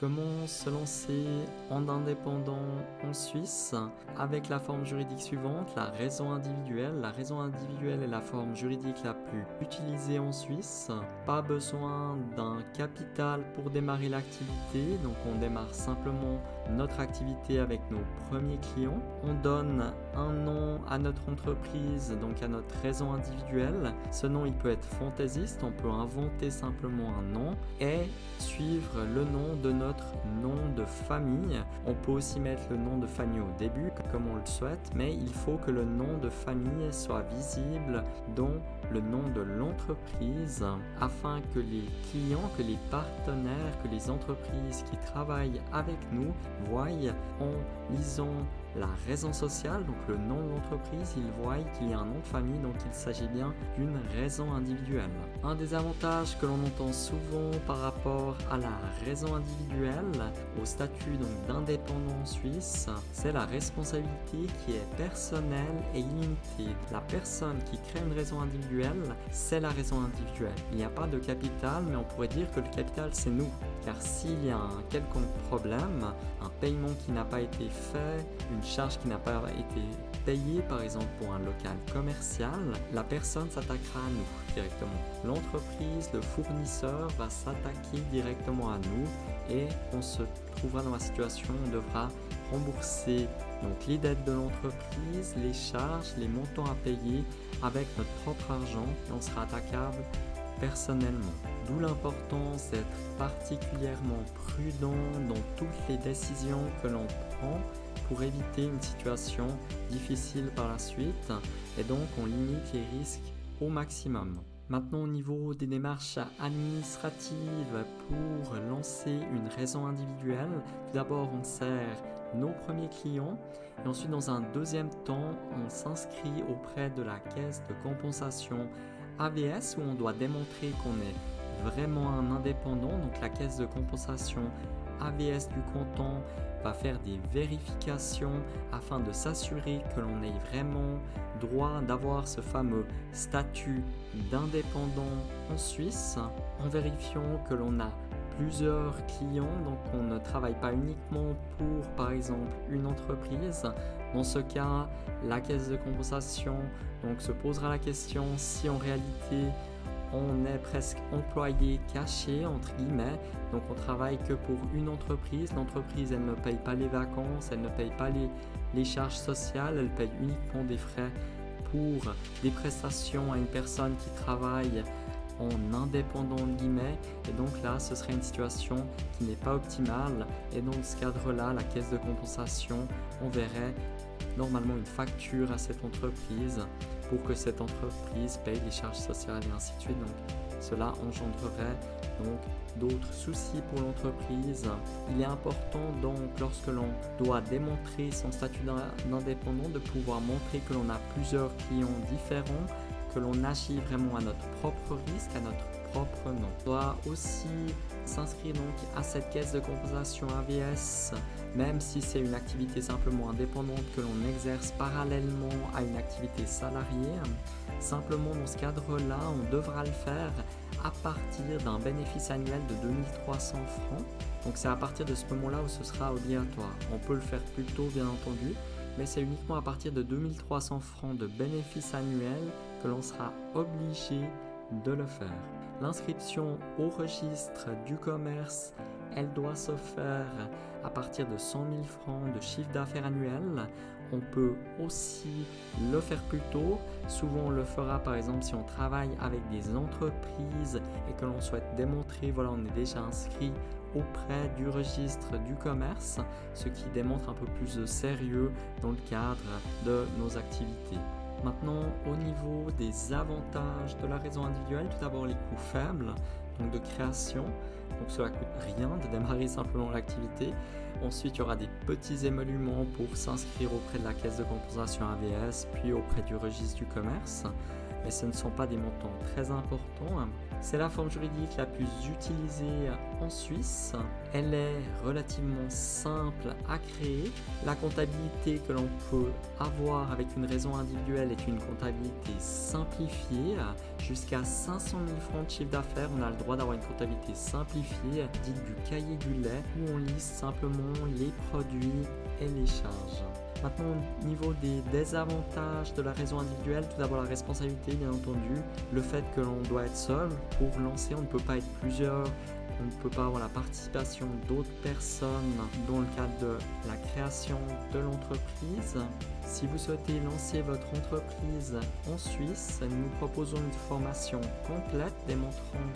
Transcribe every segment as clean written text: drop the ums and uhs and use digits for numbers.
Comment se lancer en indépendant en Suisse avec la forme juridique suivante, la raison individuelle. La raison individuelle est la forme juridique la plus utilisée en Suisse. Pas besoin d'un capital pour démarrer l'activité, donc on démarre simplement notre activité avec nos premiers clients. On donne un nom à notre entreprise, donc à notre raison individuelle. Ce nom il peut être fantaisiste, on peut inventer simplement un nom et suivre le nom de notre nom de famille. On peut aussi mettre le nom de famille au début comme on le souhaite, mais il faut que le nom de famille soit visible dans le nom de l'entreprise afin que les clients, que les partenaires, que les entreprises qui travaillent avec nous voient en lisant la raison sociale, donc le nom de l'entreprise, ils voient qu'il y a un nom de famille, donc il s'agit bien d'une raison individuelle. Un des avantages que l'on entend souvent par rapport à la raison individuelle, au statut d'indépendant suisse, c'est la responsabilité qui est personnelle et illimitée. La personne qui crée une raison individuelle, c'est la raison individuelle. Il n'y a pas de capital, mais on pourrait dire que le capital c'est nous. Car s'il y a un quelconque problème, un paiement qui n'a pas été fait, une charge qui n'a pas été payée par exemple pour un local commercial, la personne s'attaquera à nous directement. L'entreprise, le fournisseur va s'attaquer directement à nous et on se trouvera dans la situation où on devra rembourser donc les dettes de l'entreprise, les charges, les montants à payer avec notre propre argent et on sera attaquable personnellement. D'où l'importance d'être particulièrement prudent dans toutes les décisions que l'on prend pour éviter une situation difficile par la suite et donc on limite les risques au maximum. Maintenant au niveau des démarches administratives pour lancer une raison individuelle, tout d'abord on sert nos premiers clients et ensuite dans un deuxième temps on s'inscrit auprès de la caisse de compensation AVS où on doit démontrer qu'on est vraiment un indépendant, donc la caisse de compensation AVS du canton va faire des vérifications afin de s'assurer que l'on ait vraiment droit d'avoir ce fameux statut d'indépendant en Suisse en vérifiant que l'on a plusieurs clients, donc on ne travaille pas uniquement pour par exemple une entreprise. Dans ce cas, la caisse de compensation donc, se posera la question si en réalité on est presque employé caché entre guillemets, donc on travaille que pour une entreprise. L'entreprise elle ne paye pas les vacances, elle ne paye pas les charges sociales, elle paye uniquement des frais pour des prestations à une personne qui travaille en indépendant de guillemets et donc là ce serait une situation qui n'est pas optimale et dans ce cadre là la caisse de compensation enverrait normalement une facture à cette entreprise pour que cette entreprise paye les charges sociales et ainsi de suite. Donc cela engendrerait donc d'autres soucis pour l'entreprise. Il est important donc lorsque l'on doit démontrer son statut d'indépendant de pouvoir montrer que l'on a plusieurs clients différents, que l'on agit vraiment à notre propre risque, à notre propre nom. On doit aussi s'inscrire donc à cette caisse de compensation AVS, même si c'est une activité simplement indépendante que l'on exerce parallèlement à une activité salariée. Simplement dans ce cadre-là, on devra le faire à partir d'un bénéfice annuel de 2300 francs. Donc c'est à partir de ce moment-là où ce sera obligatoire. On peut le faire plus tôt bien entendu, mais c'est uniquement à partir de 2300 francs de bénéfice annuel que l'on sera obligé de le faire. L'inscription au registre du commerce, elle doit se faire à partir de 100 000 francs de chiffre d'affaires annuel. On peut aussi le faire plus tôt. Souvent on le fera par exemple si on travaille avec des entreprises et que l'on souhaite démontrer, voilà, on est déjà inscrit auprès du registre du commerce, ce qui démontre un peu plus de sérieux dans le cadre de nos activités. Maintenant, au niveau des avantages de la raison individuelle, tout d'abord les coûts faibles donc de création, donc cela coûte rien de démarrer simplement l'activité. Ensuite, il y aura des petits émoluments pour s'inscrire auprès de la caisse de compensation AVS, puis auprès du registre du commerce. Mais ce ne sont pas des montants très importants. C'est la forme juridique la plus utilisée en Suisse. Elle est relativement simple à créer. La comptabilité que l'on peut avoir avec une raison individuelle est une comptabilité simplifiée. Jusqu'à 500 000 francs de chiffre d'affaires, on a le droit d'avoir une comptabilité simplifiée, dite du cahier du lait, où on liste simplement les produits et les charges. Maintenant, au niveau des désavantages de la raison individuelle, tout d'abord la responsabilité, bien entendu, le fait que l'on doit être seul pour lancer, on ne peut pas être plusieurs, on ne peut pas avoir la participation d'autres personnes dans le cadre de la création de l'entreprise. Si vous souhaitez lancer votre entreprise en Suisse, nous proposons une formation complète démontrant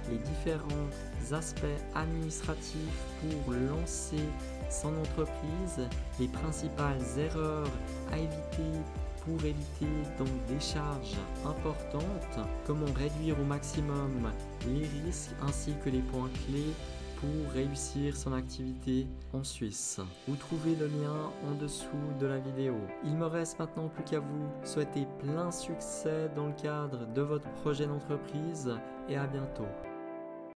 les différents aspects administratifs pour lancer son entreprise, les principales erreurs à éviter pour éviter donc des charges importantes, comment réduire au maximum les risques ainsi que les points clés pour réussir son activité en Suisse. Vous trouvez le lien en dessous de la vidéo. Il me reste maintenant plus qu'à vous souhaiter plein succès dans le cadre de votre projet d'entreprise et à bientôt.